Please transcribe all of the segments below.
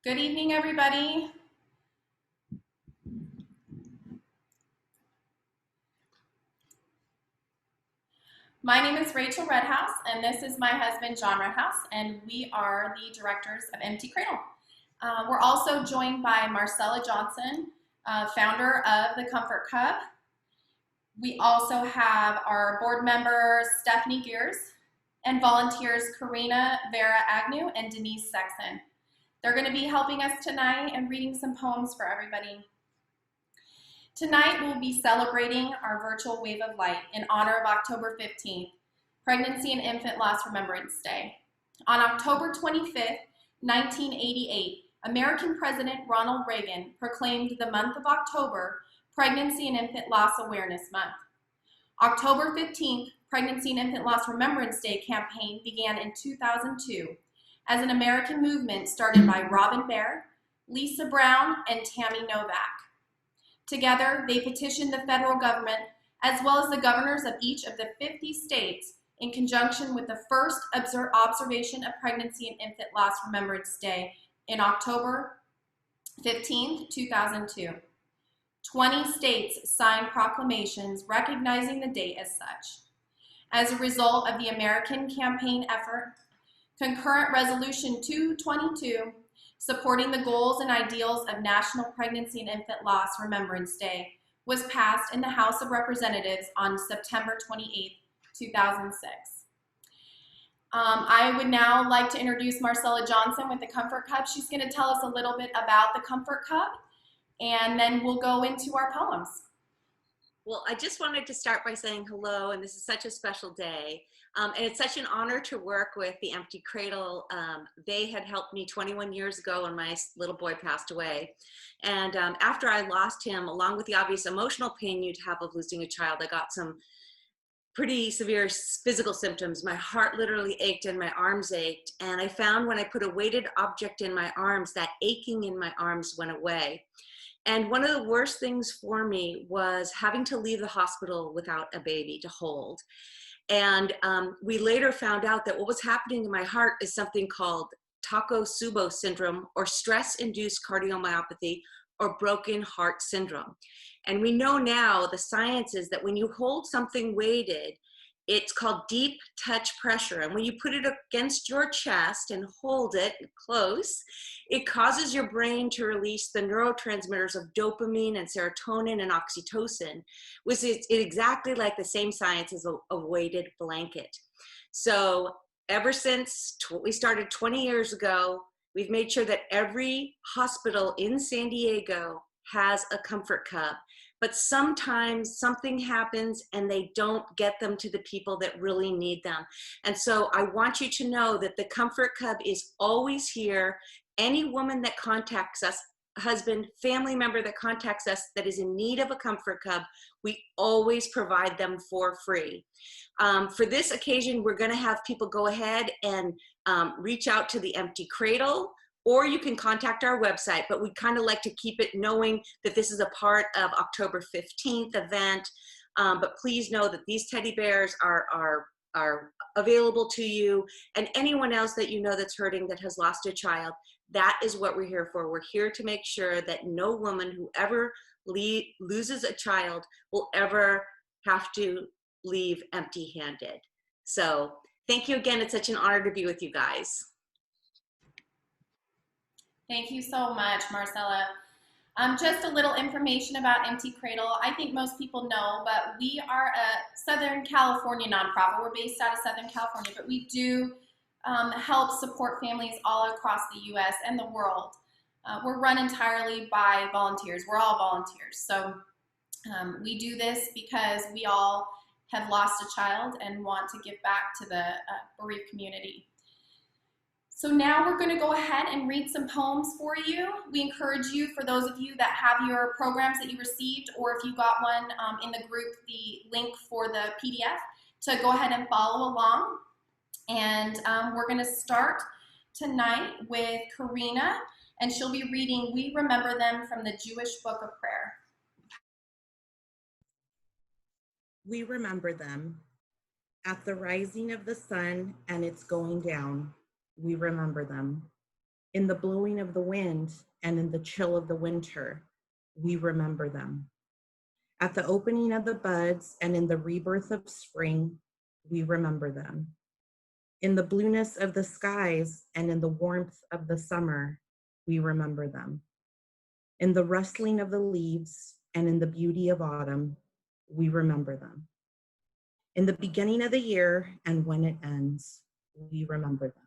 Good evening, everybody. My name is Rachel Redhouse, and this is my husband, John Redhouse, and we are the directors of Empty Cradle. We're also joined by Marcella Johnson, founder of the Comfort Cub. We also have our board members, Stephanie Gears, and volunteers, Karina Vera Agnew and Denise Sexton. They're going to be helping us tonight and reading some poems for everybody. Tonight we'll be celebrating our virtual Wave of Light in honor of October 15th, Pregnancy and Infant Loss Remembrance Day. On October 25th, 1988, American President Ronald Reagan proclaimed the month of October Pregnancy and Infant Loss Awareness Month. October 15th, Pregnancy and Infant Loss Remembrance Day campaign began in 2002 as an American movement started by Robin Baer, Lisa Brown, and Tammy Novak. Together, they petitioned the federal government as well as the governors of each of the 50 states in conjunction with the first observation of Pregnancy and Infant Loss Remembrance Day in October 15, 2002. 20 states signed proclamations recognizing the date as such. As a result of the American campaign effort, Concurrent Resolution 222, supporting the goals and ideals of National Pregnancy and Infant Loss Remembrance Day, was passed in the House of Representatives on September 28, 2006. I would now like to introduce Marcella Johnson with the Comfort Cub. She's going to tell us a little bit about the Comfort Cub, and then we'll go into our poems. Well, I just wanted to start by saying hello, and this is such a special day. And it's such an honor to work with the Empty Cradle. They had helped me 21 years ago when my little boy passed away. And after I lost him, along with the obvious emotional pain you'd have of losing a child, I got some pretty severe physical symptoms. My heart literally ached and my arms ached. And I found when I put a weighted object in my arms, that aching in my arms went away. And one of the worst things for me was having to leave the hospital without a baby to hold. And we later found out that what was happening in my heart is something called Takotsubo syndrome, or stress-induced cardiomyopathy, or broken heart syndrome. And we know now, the science is that when you hold something weighted, it's called deep touch pressure. And when you put it against your chest and hold it close, it causes your brain to release the neurotransmitters of dopamine and serotonin and oxytocin, which is exactly like the same science as a weighted blanket. So ever since we started 20 years ago, we've made sure that every hospital in San Diego has a Comfort Cub. But sometimes something happens and they don't get them to the people that really need them. And so I want you to know that the Comfort Cub is always here. Any woman that contacts us, husband, family member that contacts us that is in need of a Comfort Cub, we always provide them for free. For this occasion, we're going to have people go ahead and reach out to the Empty Cradle, or you can contact our website, but we kind of like to keep it knowing that this is a part of October 15th event. But please know that these teddy bears are available to you, and anyone else that you know that's hurting, that has lost a child. That is what we're here for. We're here to make sure that no woman who ever loses a child will ever have to leave empty-handed. So thank you again. It's such an honor to be with you guys. Thank you so much, Marcella. Just a little information about Empty Cradle. I think most people know, but we are a Southern California nonprofit. We're based out of Southern California, but we do help support families all across the U.S. and the world. We're run entirely by volunteers. We're all volunteers. So we do this because we all have lost a child and want to give back to the bereaved community. So now we're going to go ahead and read some poems for you. We encourage you, for those of you that have your programs that you received, or if you got one in the group, the link for the PDF, to go ahead and follow along. And we're going to start tonight with Karina, and she'll be reading We Remember Them from the Jewish Book of Prayer. We remember them. At the rising of the sun and its going down, we remember them. In the blowing of the wind and in the chill of the winter, we remember them. At the opening of the buds and in the rebirth of spring, we remember them. In the blueness of the skies and in the warmth of the summer, we remember them. In the rustling of the leaves and in the beauty of autumn, we remember them. In the beginning of the year and when it ends, we remember them.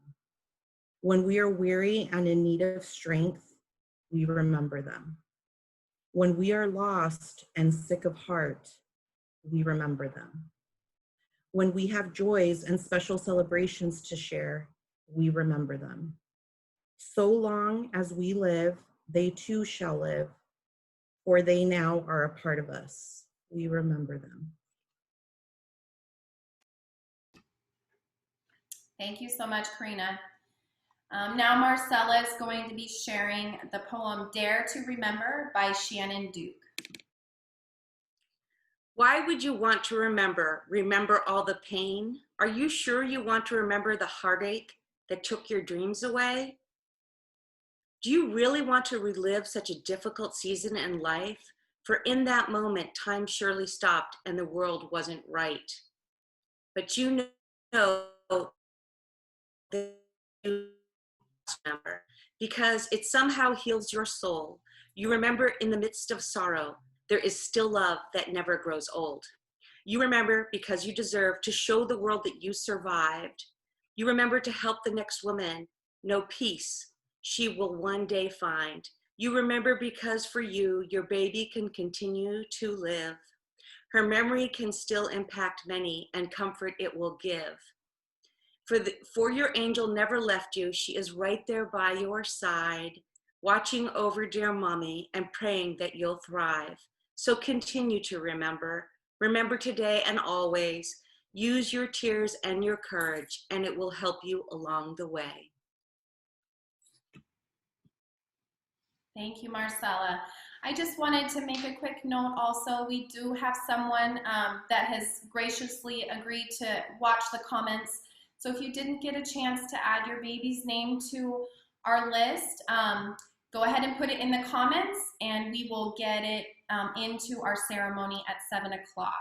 When we are weary and in need of strength, we remember them. When we are lost and sick of heart, we remember them. When we have joys and special celebrations to share, we remember them. So long as we live, they too shall live, for they now are a part of us. We remember them. Thank you so much, Karina. Now Marcella is going to be sharing the poem Dare to Remember by Shannon Duke. Why would you want to remember? Remember all the pain? Are you sure you want to remember the heartache that took your dreams away? Do you really want to relive such a difficult season in life? For in that moment, time surely stopped and the world wasn't right. But you know that you remember because it somehow heals your soul. You remember in the midst of sorrow, there is still love that never grows old. You remember because you deserve to show the world that you survived. You remember to help the next woman know peace she will one day find. You remember because for you, your baby can continue to live. Her memory can still impact many and comfort it will give. For your angel never left you. She is right there by your side, watching over dear mommy and praying that you'll thrive. So continue to remember. Remember today and always. Use your tears and your courage, and it will help you along the way. Thank you, Marcella. I just wanted to make a quick note also. We do have someone that has graciously agreed to watch the comments. So if you didn't get a chance to add your baby's name to our list, go ahead and put it in the comments and we will get it into our ceremony at 7 o'clock.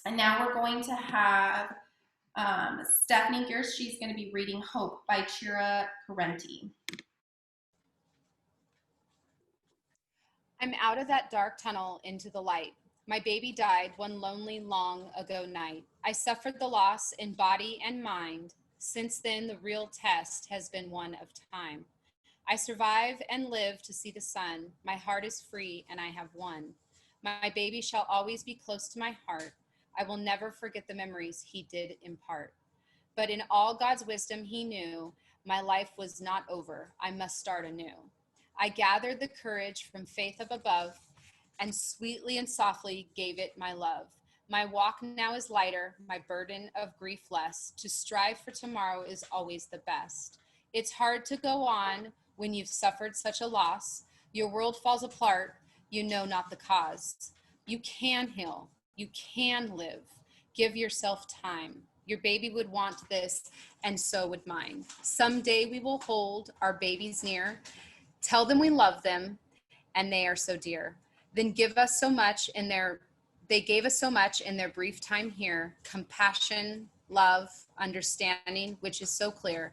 And now we're going to have Stephanie Gears. She's going to be reading Hope by Chira Parenti. I'm out of that dark tunnel into the light. My baby died one lonely long ago night. I suffered the loss in body and mind. Since then, the real test has been one of time. I survive and live to see the sun. My heart is free and I have won. My baby shall always be close to my heart. I will never forget the memories he did impart. But in all God's wisdom, he knew my life was not over. I must start anew. I gathered the courage from faith up above and sweetly and softly gave it my love. My walk now is lighter, my burden of grief less. To strive for tomorrow is always the best. It's hard to go on when you've suffered such a loss. Your world falls apart, you know not the cause. You can heal, you can live. Give yourself time. Your baby would want this, and so would mine. Someday we will hold our babies near. Tell them we love them and they are so dear. Then give us so much in their they gave us so much in their brief time here. Compassion, love, understanding, which is so clear.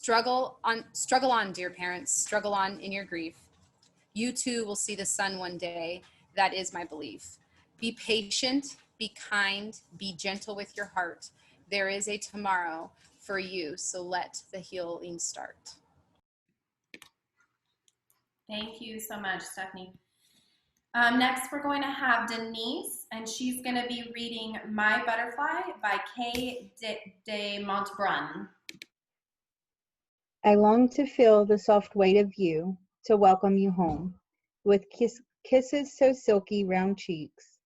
Struggle on, dear parents. Struggle on in your grief. You too will see the sun one day. That is my belief. Be patient, be kind, be gentle with your heart. There is a tomorrow for you, so let the healing start. Thank you so much, Stephanie. Next, we're going to have Denise, and she's going to be reading My Butterfly by Kay de Montbrun. I long to feel the soft weight of you, to welcome you home, with kisses so silky round cheeks.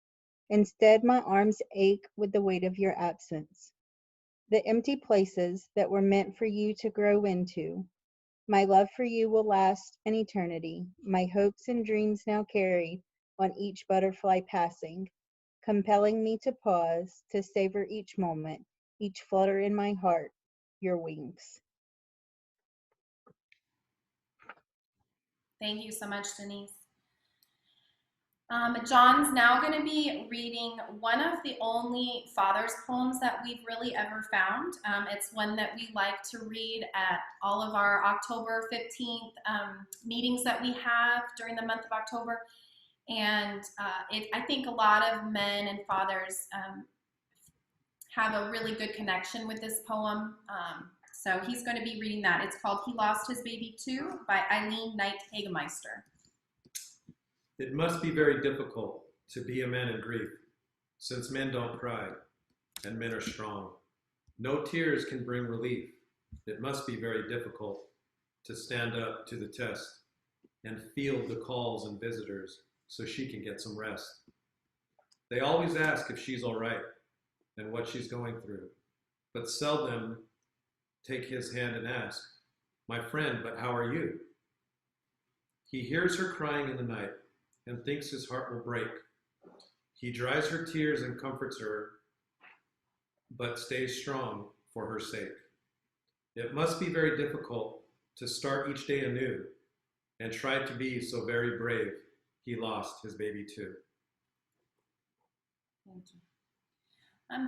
Instead, my arms ache with the weight of your absence. The empty places that were meant for you to grow into. My love for you will last an eternity. My hopes and dreams now carry on each butterfly passing, compelling me to pause, to savor each moment, each flutter in my heart, your wings. Thank you so much, Denise. John's now going to be reading one of the only Father's poems that we've really ever found. It's one that we like to read at all of our October 15th meetings that we have during the month of October. And I think a lot of men and fathers have a really good connection with this poem. So he's going to be reading that. It's called He Lost His Baby Too by Eileen Knight Hagemeister. It must be very difficult to be a man in grief, since men don't cry, and men are strong. No tears can bring relief. It must be very difficult to stand up to the test and field the calls and visitors so she can get some rest. They always ask if she's all right and what she's going through, but seldom take his hand and ask, "My friend, but how are you?" He hears her crying in the night and thinks his heart will break. He dries her tears and comforts her, but stays strong for her sake. It must be very difficult to start each day anew and try to be so very brave. He lost his baby too. Thank you.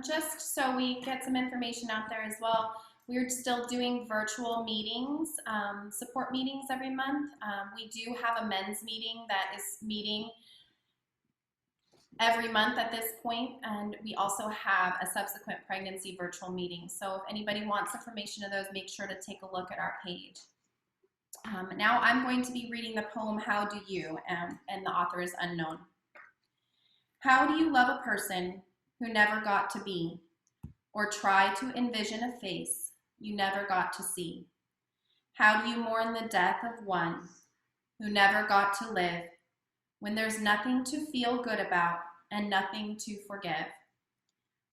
Just so we get some information out there as well, we're still doing virtual meetings, support meetings every month. We do have a men's meeting that is meeting every month at this point, and we also have a subsequent pregnancy virtual meeting. So if anybody wants information of those, make sure to take a look at our page. Now I'm going to be reading the poem How Do You, and the author is unknown. How do you love a person who never got to be, or try to envision a face you never got to see? How do you mourn the death of one who never got to live, when there's nothing to feel good about and nothing to forgive?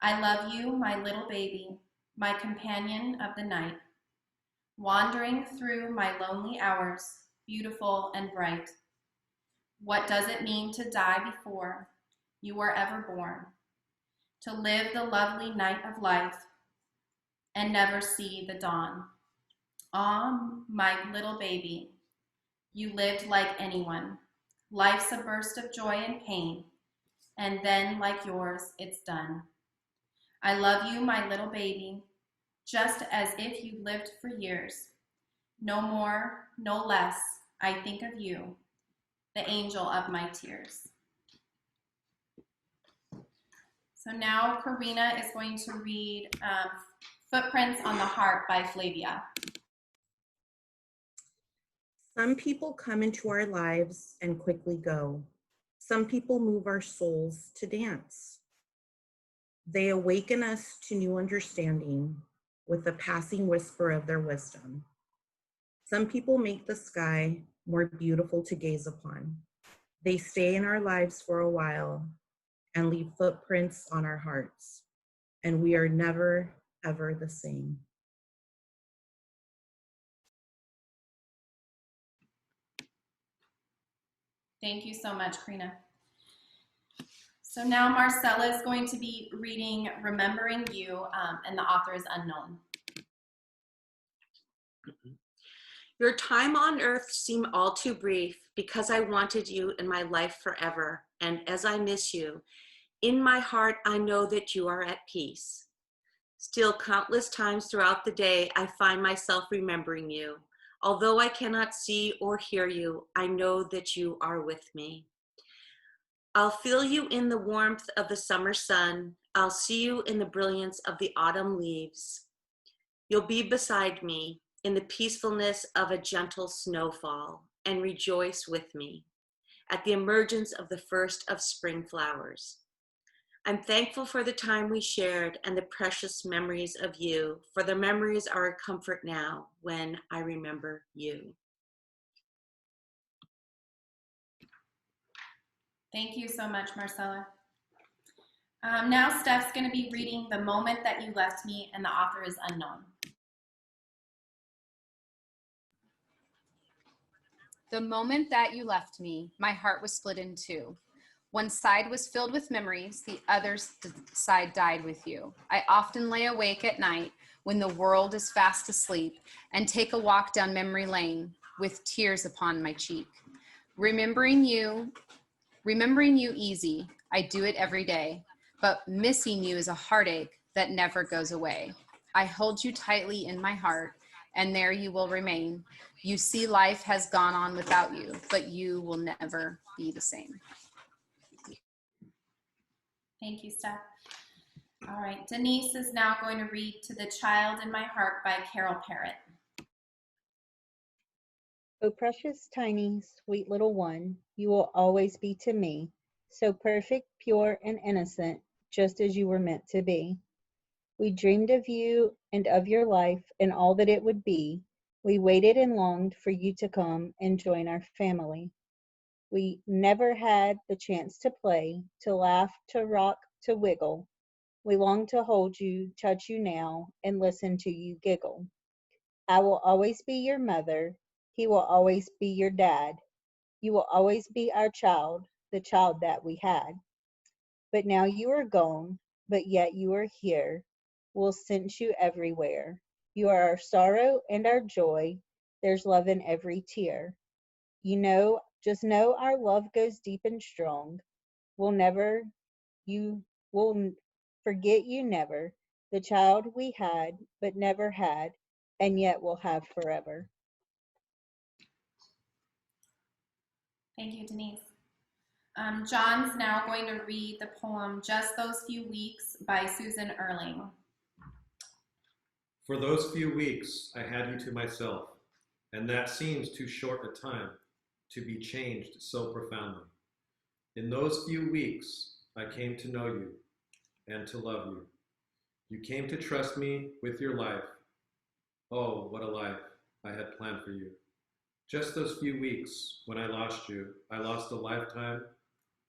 I love you, my little baby, my companion of the night, wandering through my lonely hours, beautiful and bright. What does it mean to die before you were ever born? To live the lovely night of life and never see the dawn. Ah, my little baby, you lived like anyone. Life's a burst of joy and pain, and then like yours, it's done. I love you, my little baby, just as if you lived for years. No more, no less, I think of you, the angel of my tears. So now Karina is going to read Footprints on the Heart by Flavia. Some people come into our lives and quickly go. Some people move our souls to dance. They awaken us to new understanding with the passing whisper of their wisdom. Some people make the sky more beautiful to gaze upon. They stay in our lives for a while and leave footprints on our hearts, and we are never, ever the same. Thank you so much, Karina. So now Marcella is going to be reading Remembering You, and the author is unknown. Your time on earth seemed all too brief because I wanted you in my life forever. And as I miss you, in my heart, I know that you are at peace. Still, countless times throughout the day, I find myself remembering you. Although I cannot see or hear you, I know that you are with me. I'll feel you in the warmth of the summer sun. I'll see you in the brilliance of the autumn leaves. You'll be beside me in the peacefulness of a gentle snowfall and rejoice with me at the emergence of the first of spring flowers. I'm thankful for the time we shared and the precious memories of you, for the memories are a comfort now when I remember you. Thank you so much, Marcella. Now Steph's going to be reading The Moment That You Left Me, and the author is unknown. The moment that you left me, my heart was split in two. One side was filled with memories, the other side died with you. I often lay awake at night when the world is fast asleep and take a walk down memory lane with tears upon my cheek. Remembering you easy. I do it every day. But missing you is a heartache that never goes away. I hold you tightly in my heart, and there you will remain. You see, life has gone on without you, but you will never be the same. Thank you, Steph. All right, Denise is now going to read To the Child in My Heart by Carol Parrott. Oh, precious, tiny, sweet little one, you will always be to me, so perfect, pure, and innocent, just as you were meant to be. We dreamed of you and of your life and all that it would be. We waited and longed for you to come and join our family. We never had the chance to play, to laugh, to rock, to wiggle. We long to hold you, touch you now, and listen to you giggle. I will always be your mother. He will always be your dad. You will always be our child, the child that we had. But now you are gone, but yet you are here. We'll sense you everywhere. You are our sorrow and our joy. There's love in every tear. You know, just know our love goes deep and strong. We'll never, you will forget you never, the child we had but never had, and yet will have forever. Thank you, Denise. John's now going to read the poem Just Those Few Weeks by Susan Erling. For those few weeks I had you to myself, and that seems too short a time to be changed so profoundly. In those few weeks I came to know you and to love you. You came to trust me with your life. Oh, what a life I had planned for you. Just those few weeks when I lost you, I lost a lifetime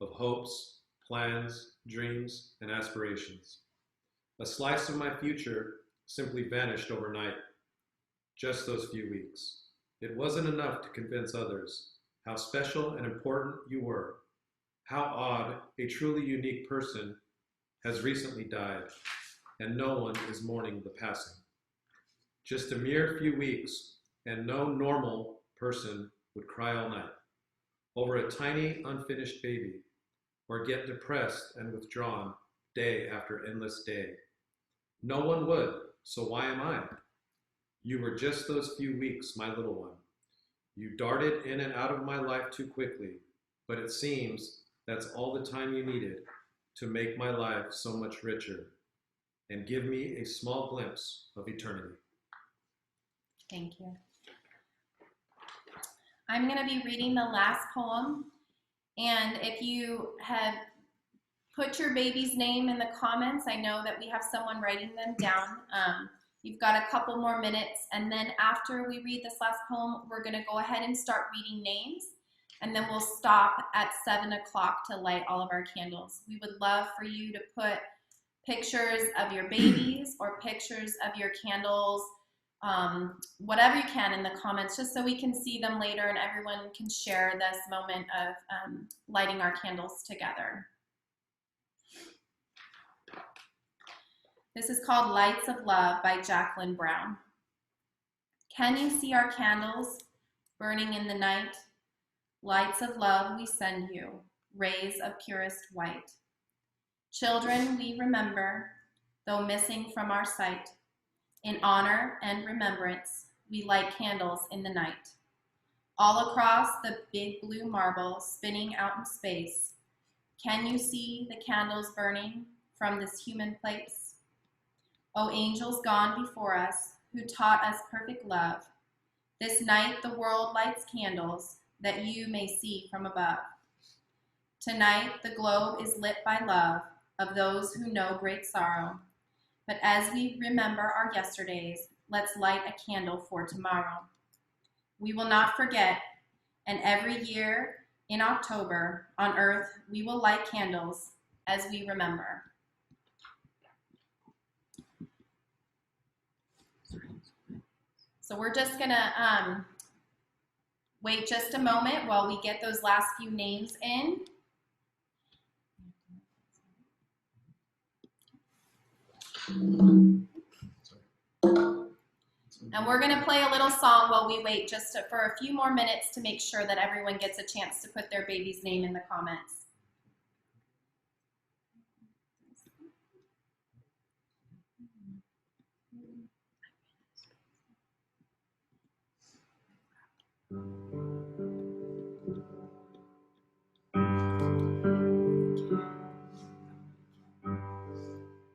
of hopes, plans, dreams, and aspirations. A slice of my future simply vanished overnight. Just those few weeks. It wasn't enough to convince others how special and important you were. How odd a truly unique person has recently died, and no one is mourning the passing. Just a mere few weeks, and no normal person would cry all night over a tiny, unfinished baby, or get depressed and withdrawn day after endless day. No one would, so why am I? You were just those few weeks, my little one. You darted in and out of my life too quickly, but it seems that's all the time you needed to make my life so much richer and give me a small glimpse of eternity. Thank you. I'm going to be reading the last poem, and if you have put your baby's name in the comments, I know that we have someone writing them down. You've got a couple more minutes, and then after we read this last poem, we're going to go ahead and start reading names, and then we'll stop at 7 o'clock to light all of our candles. We would love for you to put pictures of your babies or pictures of your candles, whatever you can in the comments, just so we can see them later and everyone can share this moment of lighting our candles together. This is called Lights of Love by Jacqueline Brown. Can you see our candles burning in the night? Lights of love we send you, rays of purest white. Children we remember, though missing from our sight. In honor and remembrance, we light candles in the night. All across the big blue marble spinning out in space, can you see the candles burning from this human place? O angels gone before us, who taught us perfect love, this night the world lights candles that you may see from above. Tonight the globe is lit by love of those who know great sorrow. But as we remember our yesterdays, let's light a candle for tomorrow. We will not forget, and every year in October on earth we will light candles as we remember. So we're just gonna wait just a moment while we get those last few names in. And we're going to play a little song while we wait for a few more minutes to make sure that everyone gets a chance to put their baby's name in the comments.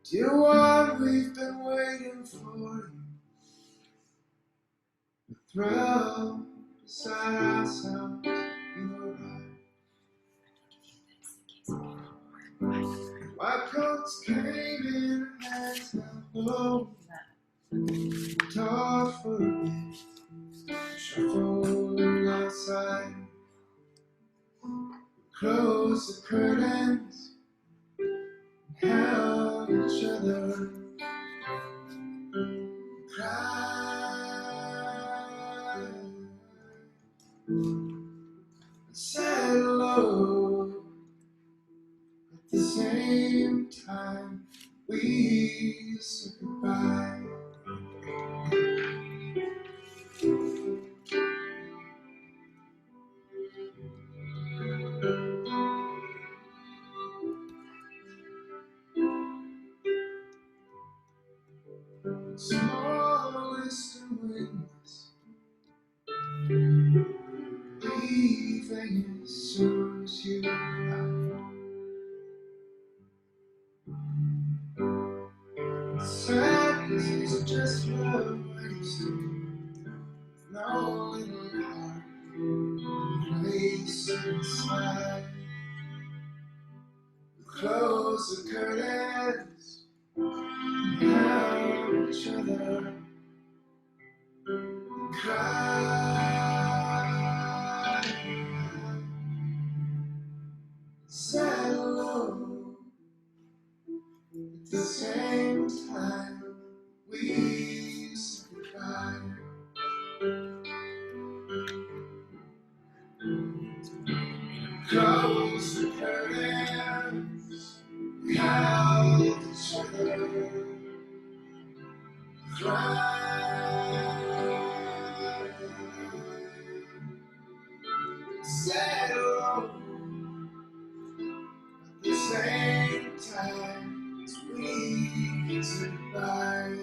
Dear one, we've been waiting for you. The thrill beside ourselves, you arrived. White coats came in and hands held low. Talked for a bit, shuffled outside. Closed the curtains, held each other. Cried, said hello. At the same time, we said goodbye. Smallest witness, leaving as soon as you arrive. Sadness is just more wasted, no little heart, place inside. Close the curtains, held each other, cried, said hello. At the same time, we said goodbye. Close the curtains, held each other, cried, said hello. At the same time as we said goodbye.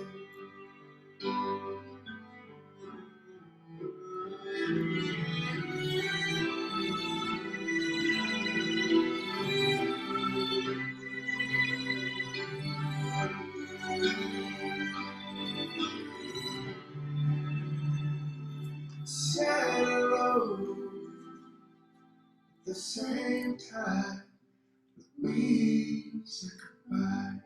Said hello. At the same time we said goodbye.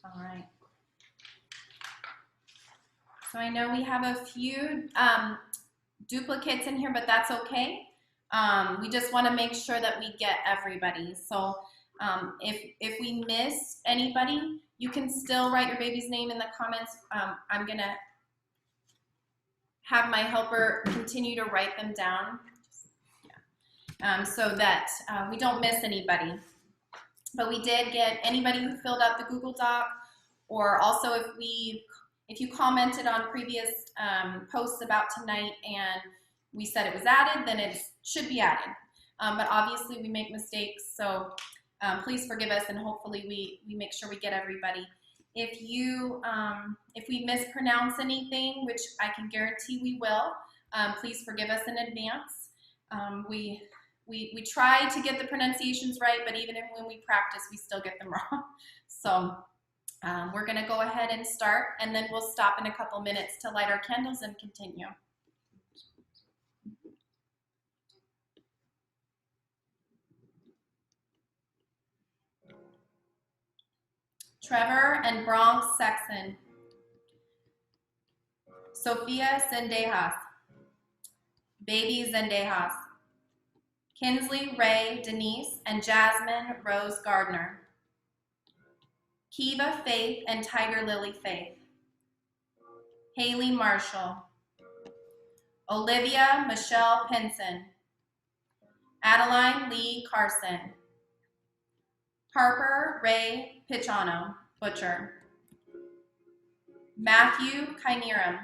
All right. So I know we have a few duplicates in here, but that's okay. We just want to make sure that we get everybody. So if we miss anybody, you can still write your baby's name in the comments. I'm going to have my helper continue to write them down so that we don't miss anybody. But we did get anybody who filled out the Google Doc, or also if you commented on previous posts about tonight and we said it was added, then it should be added. But obviously we make mistakes, so please forgive us, and hopefully we make sure we get everybody. If we mispronounce anything, which I can guarantee we will, please forgive us in advance. We try to get the pronunciations right, but even when we practice, we still get them wrong. So we're going to go ahead and start, and then we'll stop in a couple minutes to light our candles and continue. Trevor and Bronx Sexton. Sophia Zendejas. Baby Zendejas. Kinsley Ray Denise and Jasmine Rose Gardner. Kiva Faith and Tiger Lily Faith. Haley Marshall. Olivia Michelle Pinson. Adeline Lee Carson. Harper Ray Pichano, Butcher. Matthew Kyniram.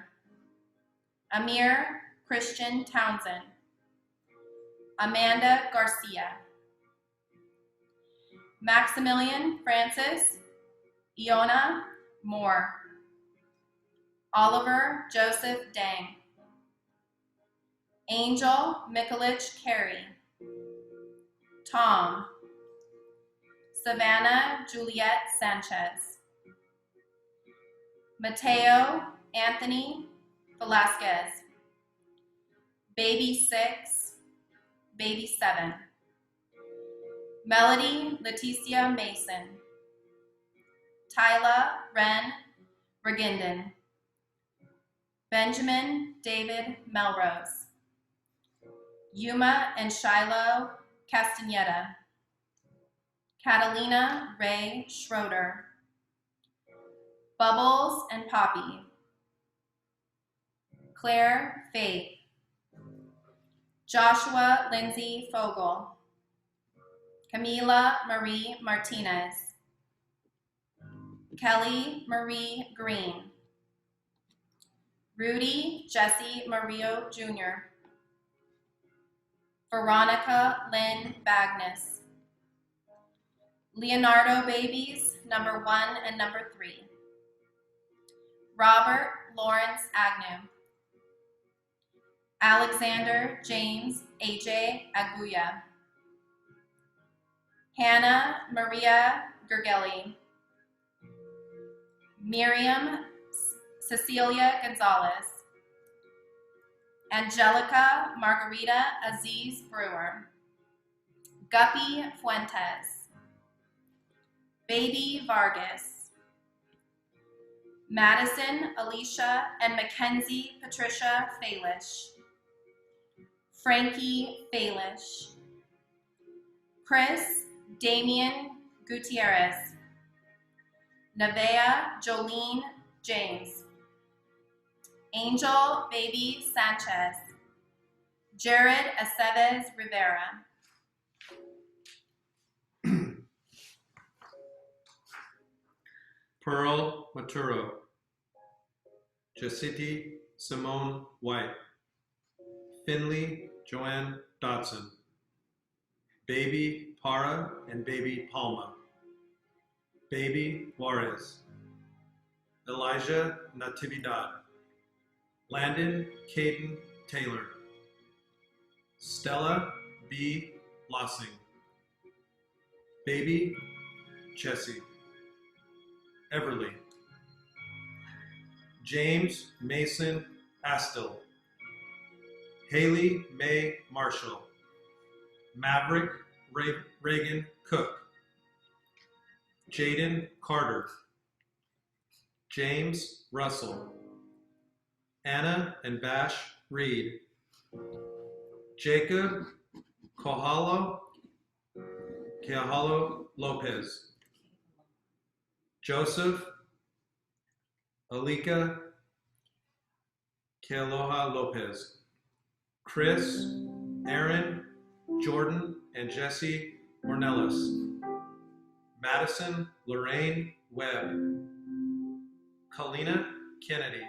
Amir Christian Townsend. Amanda Garcia. Maximilian Francis Iona Moore. Oliver Joseph Dang. Angel Mikulich Carey. Tom. Savannah Juliet Sanchez. Mateo Anthony Velasquez. Baby 6, Baby 7. Melody Leticia Mason. Tyla Ren Reginden. Benjamin David Melrose. Yuma and Shiloh Castaneda. Catalina Ray Schroeder. Bubbles and Poppy. Claire Faith. Joshua Lindsay Fogel. Camila Marie Martinez. Kelly Marie Green. Rudy Jesse Mario Jr. Veronica Lynn Bagnus. Leonardo babies, number 1 and number 3. Robert Lawrence Agnew. Alexander James AJ Aguya. Hannah Maria Gergely. Miriam Cecilia Gonzalez. Angelica Margarita Aziz Brewer. Guppy Fuentes. Baby Vargas. Madison Alicia and Mackenzie Patricia Falish. Frankie Falish. Chris Damian Gutierrez. Nevea Jolene James. Angel Baby Sanchez. Jared Aceves Rivera. Pearl Maturo. Jacity Simone White. Finley Joanne Dodson. Baby Para and Baby Palma. Baby Juarez. Elijah Natividad. Landon Caden Taylor. Stella B. Lossing. Baby Jesse. Everly. James Mason Astil. Haley May Marshall. Maverick Reagan Cook. Jaden Carter. James Russell. Anna and Bash Reed. Jacob Kohalo Lopez. Joseph Alika Kealoha Lopez. Chris, Aaron, Jordan, and Jesse Ornelas. Madison Lorraine Webb. Kalina Kennedy.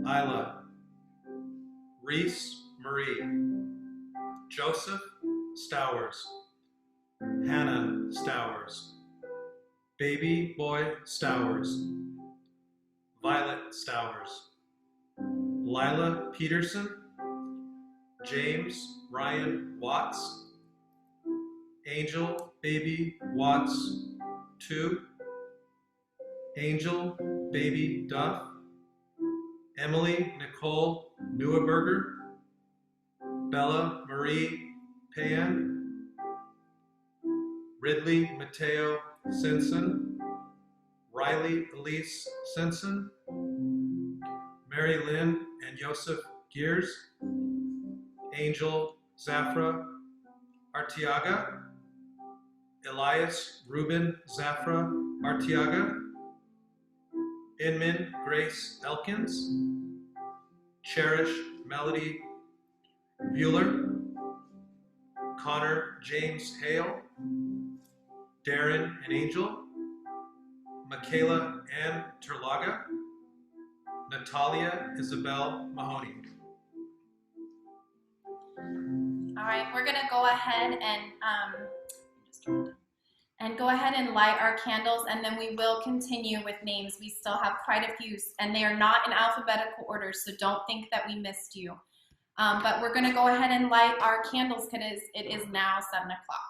Isla. Reese Marie. Joseph Stowers. Hannah Stowers. Baby Boy Stowers. Violet Stowers. Lila Peterson. James Ryan Watts. Angel Baby Watts 2. Angel Baby Duff. Emily Nicole Neuberger. Bella Marie Payan. Ridley Mateo Simpson. Riley Elise Simpson. Mary Lynn and Joseph Gears. Angel Zafra Artiaga. Elias Ruben Zafra Artiaga, Inman Grace Elkins, Cherish Melody Bueller, Connor James Hale, Darren and Angel, Michaela Ann Terlaga, Natalia Isabel Mahoney. All right, we're gonna go ahead and go ahead and light our candles, and then we will continue with names. We still have quite a few, and they are not in alphabetical order, so don't think that we missed you. But we're gonna go ahead and light our candles because it is now 7 o'clock.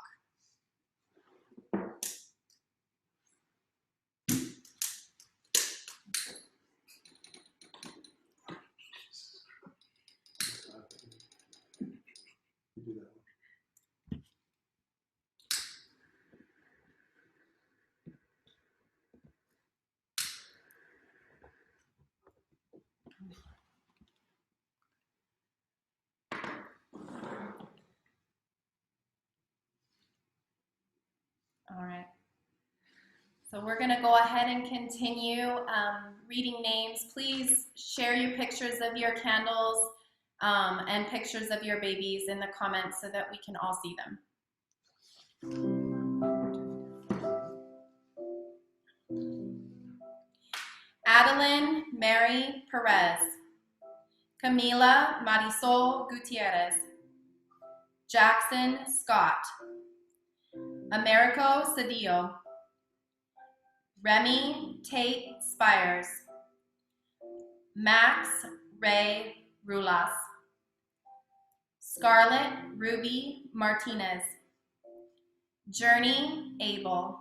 All right. So we're going to go ahead and continue reading names. Please share your pictures of your candles and pictures of your babies in the comments so that we can all see them. Adeline Mary Perez, Camila Marisol Gutierrez, Jackson Scott, Americo Cedillo, Remy Tate Spires, Max Ray Rulas, Scarlett Ruby Martinez, Journey Abel,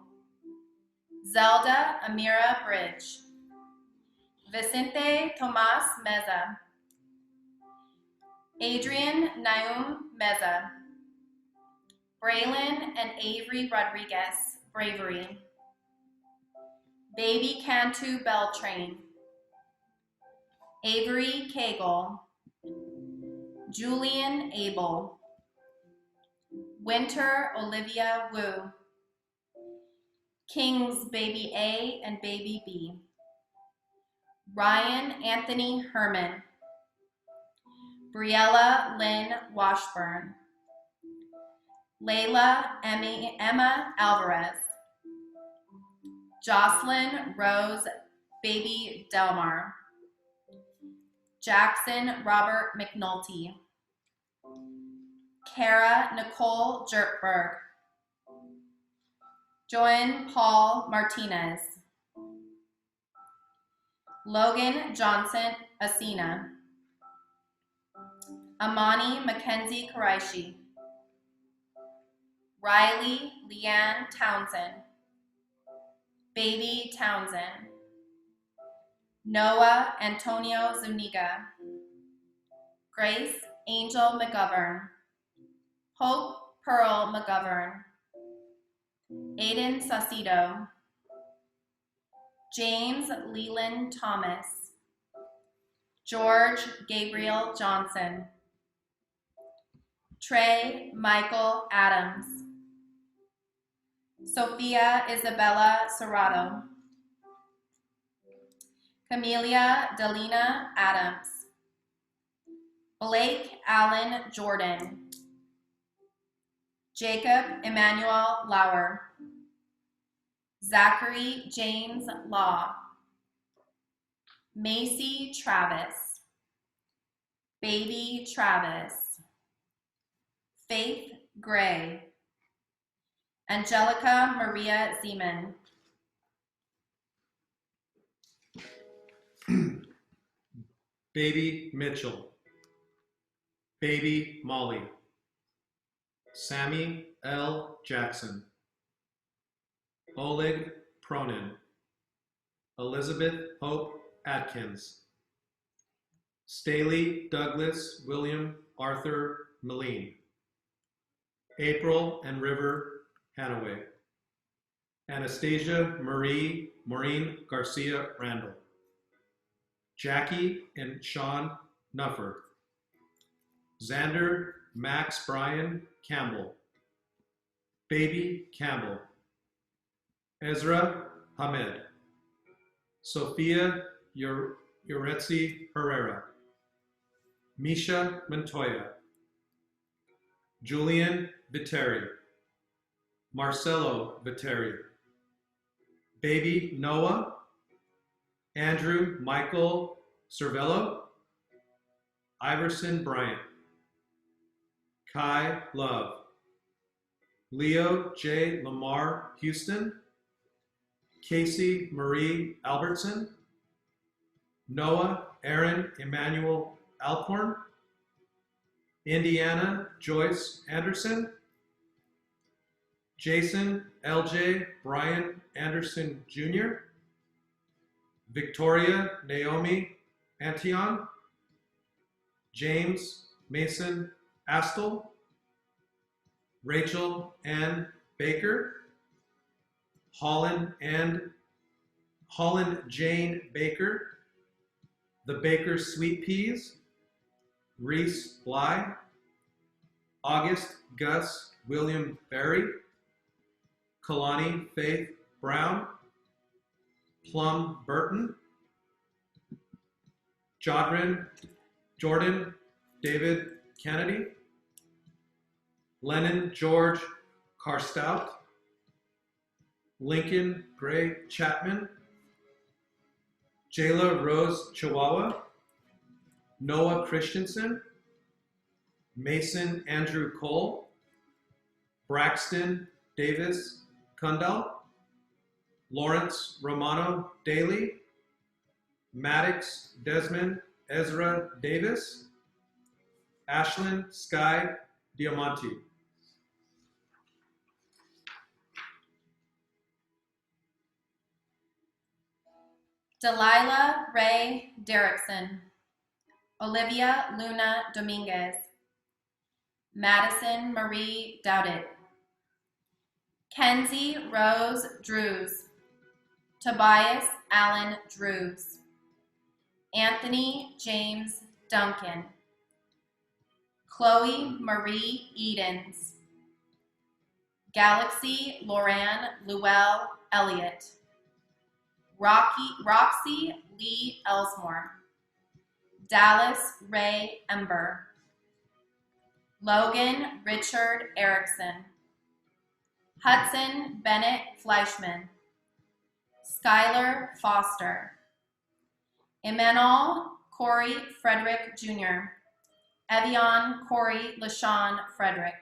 Zelda Amira Bridge, Vicente Tomas Meza, Adrian Naum Meza, Braylon and Avery Rodriguez, Bravery, Baby Cantu Beltrain, Avery Cagle, Julian Abel, Winter Olivia Wu, King's Baby A and Baby B, Ryan Anthony Herman, Briella Lynn Washburn, Layla Emma Alvarez, Jocelyn Rose Baby Delmar, Jackson Robert McNulty, Kara Nicole Jerkberg, Joan Paul Martinez, Logan Johnson Asina, Amani Mackenzie Karaishi, Riley Leanne Townsend, Baby Townsend, Noah Antonio Zuniga, Grace Angel McGovern, Hope Pearl McGovern, Aiden Saucedo, James Leland Thomas, George Gabriel Johnson, Trey Michael Adams, Sophia Isabella Serrato, Camelia Delina Adams, Blake Allen Jordan, Jacob Emmanuel Lauer, Zachary James Law, Macy Travis, Baby Travis, Faith Gray, Angelica Maria Zeman, Baby Mitchell, Baby Molly, Sammy L. Jackson, Oleg Pronin, Elizabeth Hope Atkins, Staley Douglas William Arthur Meline, April and River Hanaway, Anastasia Maureen Garcia Randall, Jackie and Sean Nuffer, Xander Max Brian Campbell, Baby Campbell, Ezra Hamed, Sophia Uretzi Herrera, Misha Montoya, Julian Viteri, Marcelo Viteri, Baby Noah, Andrew Michael Cervello, Iverson Bryant, Kai Love, Leo J. Lamar Houston, Casey Marie Albertson, Noah Aaron Emmanuel Alcorn, Indiana Joyce Anderson, Jason L.J. Brian Anderson Jr., Victoria Naomi Antion, James Mason Astle, Rachel Ann Baker, Holland Jane Baker, the Baker Sweet Peas, Reese Bly, August Gus William Berry, Kalani Faith Brown, Plum Burton, Jordan David Kennedy, Lennon George Karstout, Lincoln Gray Chapman, Jayla Rose Chihuahua, Noah Christensen, Mason Andrew Cole, Braxton Davis Kundal, Lawrence Romano Daly, Maddox Desmond Ezra Davis, Ashlyn Sky Diamante. Delilah Ray Derrickson, Olivia Luna Dominguez, Madison Marie Dowdett, Kenzie Rose Drews, Tobias Allen Drews, Anthony James Duncan, Chloe Marie Edens, Galaxy Loran Llewell Elliott, Roxy Lee Elsmore, Dallas Ray Ember, Logan Richard Erickson, Hudson Bennett Fleischman, Skylar Foster, Emmanuel Corey Frederick Jr., Evian Corey LaShawn Frederick,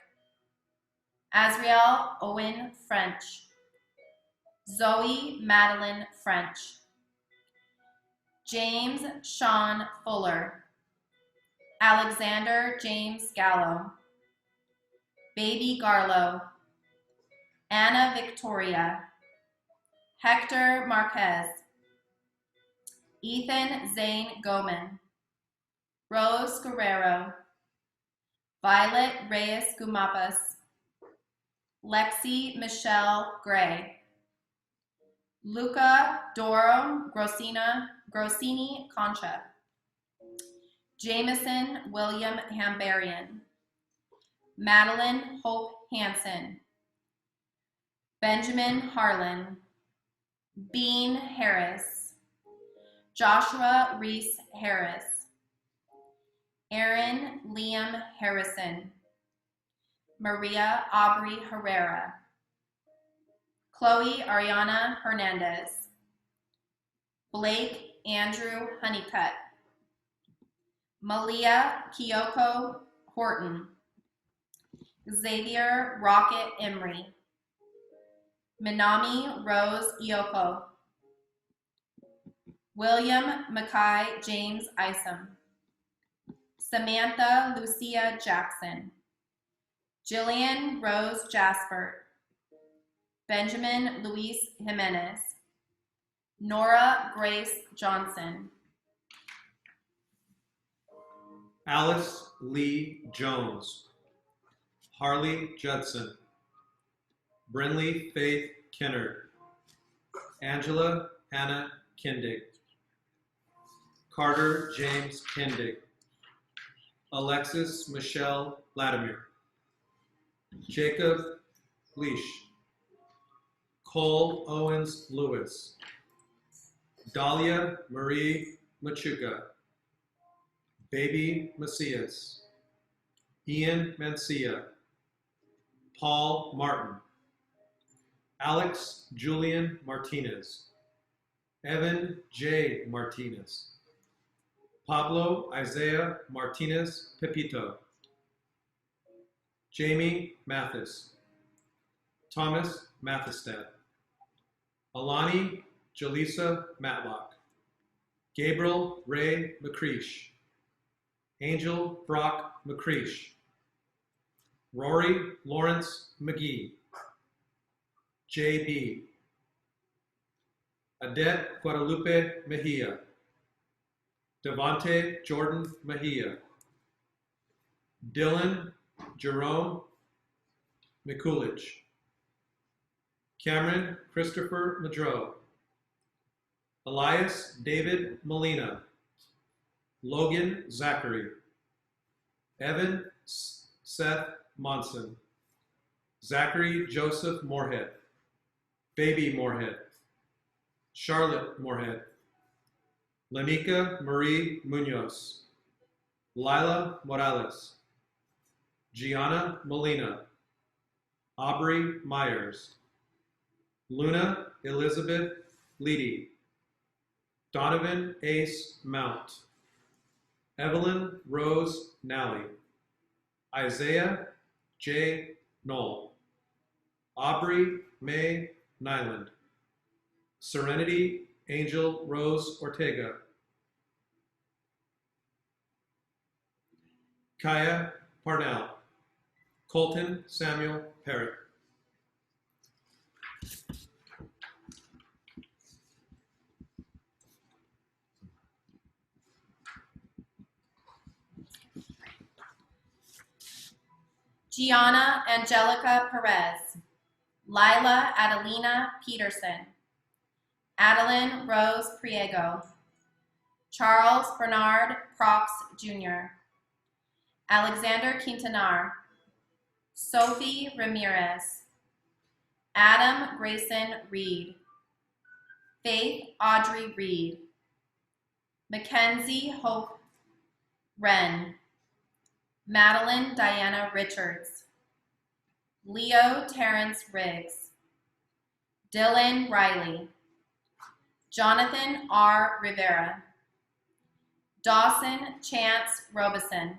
Azriel Owen French, Zoe Madeline French, James Sean Fuller, Alexander James Gallo, Baby Garlow, Anna Victoria, Hector Marquez, Ethan Zane Goman, Rose Guerrero, Violet Reyes Gumapas, Lexi Michelle Gray, Luca Doro Grossini Concha, Jameson William Hambarian, Madeline Hope Hansen, Benjamin Harlan, Bean Harris, Joshua Reese Harris, Aaron Liam Harrison, Maria Aubrey Herrera, Chloe Ariana Hernandez, Blake Andrew Honeycutt, Malia Kyoko Horton, Xavier Rocket Emery, Minami Rose Ioko, William Mackay James Isom, Samantha Lucia Jackson, Jillian Rose Jasper, Benjamin Luis Jimenez, Nora Grace Johnson, Alice Lee Jones, Harley Judson, Brinley Faith Kennard, Angela Hannah Kindig, Carter James Kindig, Alexis Michelle Vladimir, Jacob Leash, Cole Owens Lewis, Dahlia Marie Machuca, Baby Macias, Ian Mancia, Paul Martin, Alex Julian Martinez, Evan J. Martinez, Pablo Isaiah Martinez Pepito, Jamie Mathis, Thomas Mathistad, Alani Jaleesa Matlock, Gabriel Ray McCreesh, Angel Brock McCreesh, Rory Lawrence McGee, JB, Adet Guadalupe Mejia, Devonte Jordan Mejia, Dylan Jerome Mikulich, Cameron Christopher Madro, Elias David Molina, Logan Zachary, Evan Seth Monson, Zachary Joseph Moorhead, Baby Moorhead, Charlotte Moorhead, Lanika Marie Munoz, Lila Morales, Gianna Molina, Aubrey Myers, Luna Elizabeth Leedy, Donovan Ace Mount, Evelyn Rose Nally, Isaiah J. Knoll, Aubrey May Nyland, Serenity Angel Rose Ortega, Kaya Parnell, Colton Samuel Parrott. Gianna Angelica Perez, Lila Adelina Peterson, Adeline Rose Priego, Charles Bernard Prox Jr., Alexander Quintanar, Sophie Ramirez, Adam Grayson Reed, Faith Audrey Reed, Mackenzie Hope Wren, Madeline Diana Richards, Leo Terrence Riggs, Dylan Riley, Jonathan R. Rivera, Dawson Chance Robeson,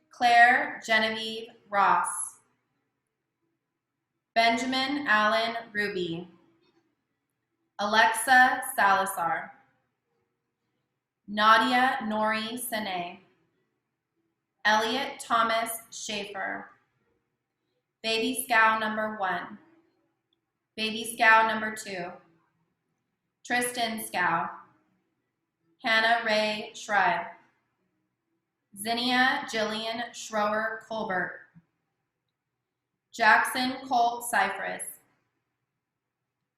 Claire Genevieve Ross, Benjamin Allen Ruby, Alexa Salazar, Nadia Nori Sene, Elliot Thomas Schaefer, Baby Scow number 1, Baby Scow number 2, Tristan Scow, Hannah Ray Schreiber, Zinnia Jillian Schroer Colbert, Jackson Colt Cypress,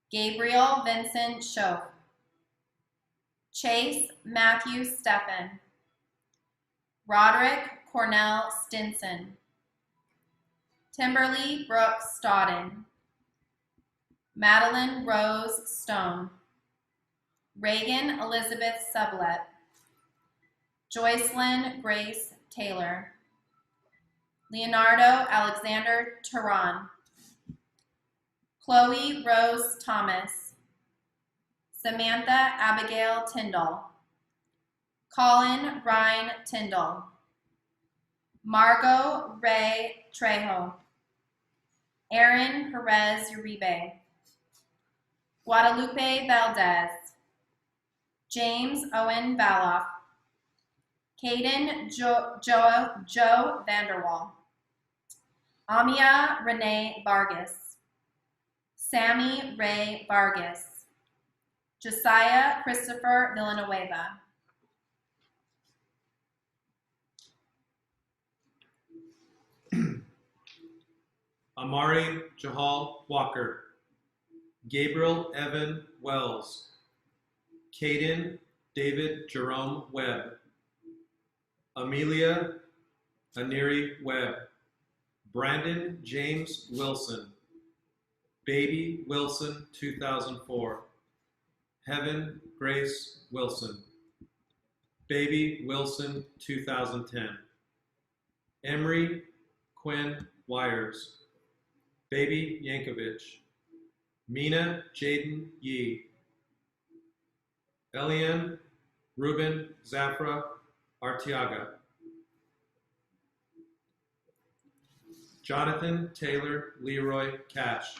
Gabriel Vincent Schoaf, Chase Matthew Steffen, Roderick Cornell Stinson, Timberly Brooke Stodden, Madeline Rose Stone, Reagan Elizabeth Sublet, Joycelyn Grace Taylor, Leonardo Alexander Turan, Chloe Rose Thomas, Samantha Abigail Tyndall, Colin Ryan Tyndall, Margot Ray Trejo, Aaron Perez Uribe, Guadalupe Valdez, James Owen Baloff, Caden Joe Vanderwall, Amia Renee Vargas, Sammy Ray Vargas, Josiah Christopher Villanueva, Amari Jahal Walker, Gabriel Evan Wells, Caden David Jerome Webb, Amelia Aniri Webb, Brandon James Wilson, Baby Wilson, 2004. Heaven Grace Wilson. Baby Wilson, 2010. Emery Quinn Wires. Baby Yankovic. Mina Jaden Yee. Elian Ruben Zafra Artiaga. Jonathan Taylor Leroy Cash.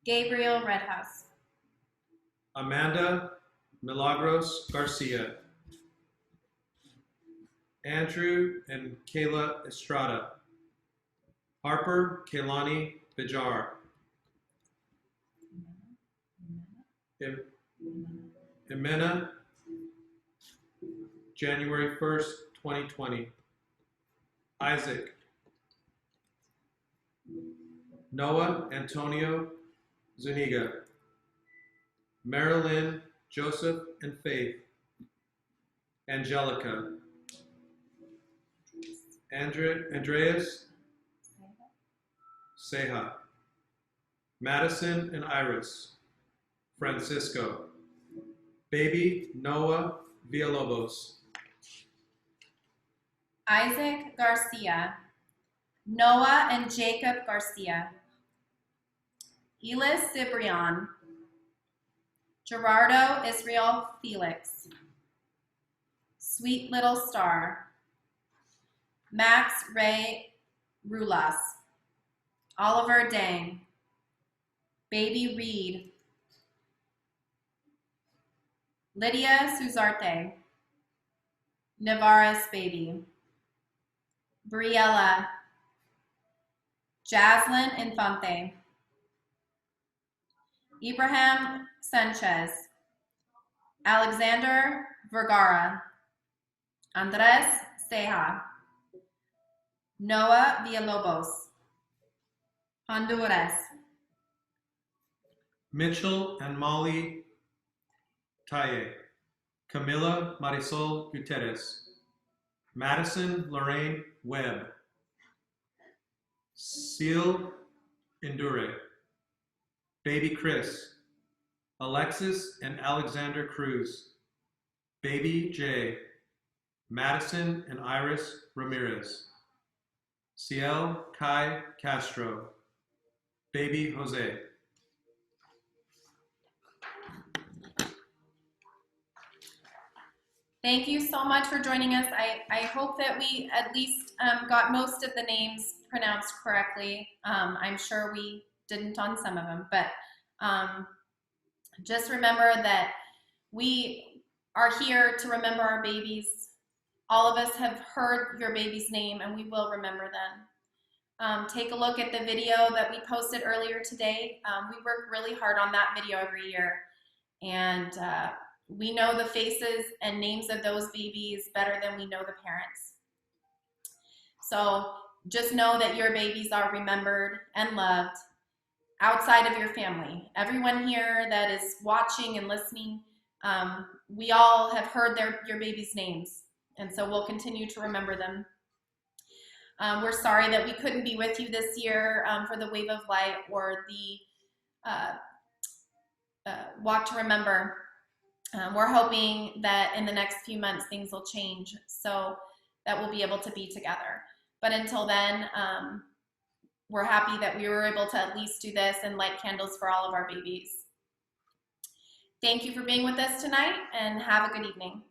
Gabriel Redhouse. Amanda Milagros Garcia. Andrew and Kayla Estrada. Harper Kaylani Bijar. Imena, January 1st, 2020. Isaac. Noah Antonio Zuniga. Marilyn, Joseph, and Faith. Angelica. Andreas Seha. Madison and Iris. Francisco. Baby Noah Villalobos. Isaac Garcia. Noah and Jacob Garcia. Elis Cibrian. Gerardo Israel Felix. Sweet Little Star. Max Ray Rulas. Oliver Dang. Baby Reed. Lydia Suzarte. Navarez Baby. Briella. Jaslyn Infante. Ibrahim Sanchez. Alexander Vergara. Andres Ceja. Noah Villalobos. Honduras. Mitchell and Molly Taye. Camila Marisol Guterres. Madison Lorraine Webb. Seal Endure. Baby Chris. Alexis and Alexander Cruz. Baby J. Madison and Iris Ramirez. Ciel Kai Castro. Baby Jose. Thank you so much for joining us. I hope that we at least got most of the names pronounced correctly. I'm sure we didn't on some of them, but just remember that we are here to remember our babies. All of us have heard your baby's name and we will remember them. Take a look at the video that we posted earlier today. We work really hard on that video every year, and we know the faces and names of those babies better than we know the parents. So just know that your babies are remembered and loved outside of your family. Everyone here that is watching and listening, we all have heard your babies' names, and so we'll continue to remember them. We're sorry that we couldn't be with you this year for the Wave of Light or the Walk to Remember. We're hoping that in the next few months things will change so that we'll be able to be together. But until then, we're happy that we were able to at least do this and light candles for all of our babies. Thank you for being with us tonight, and have a good evening.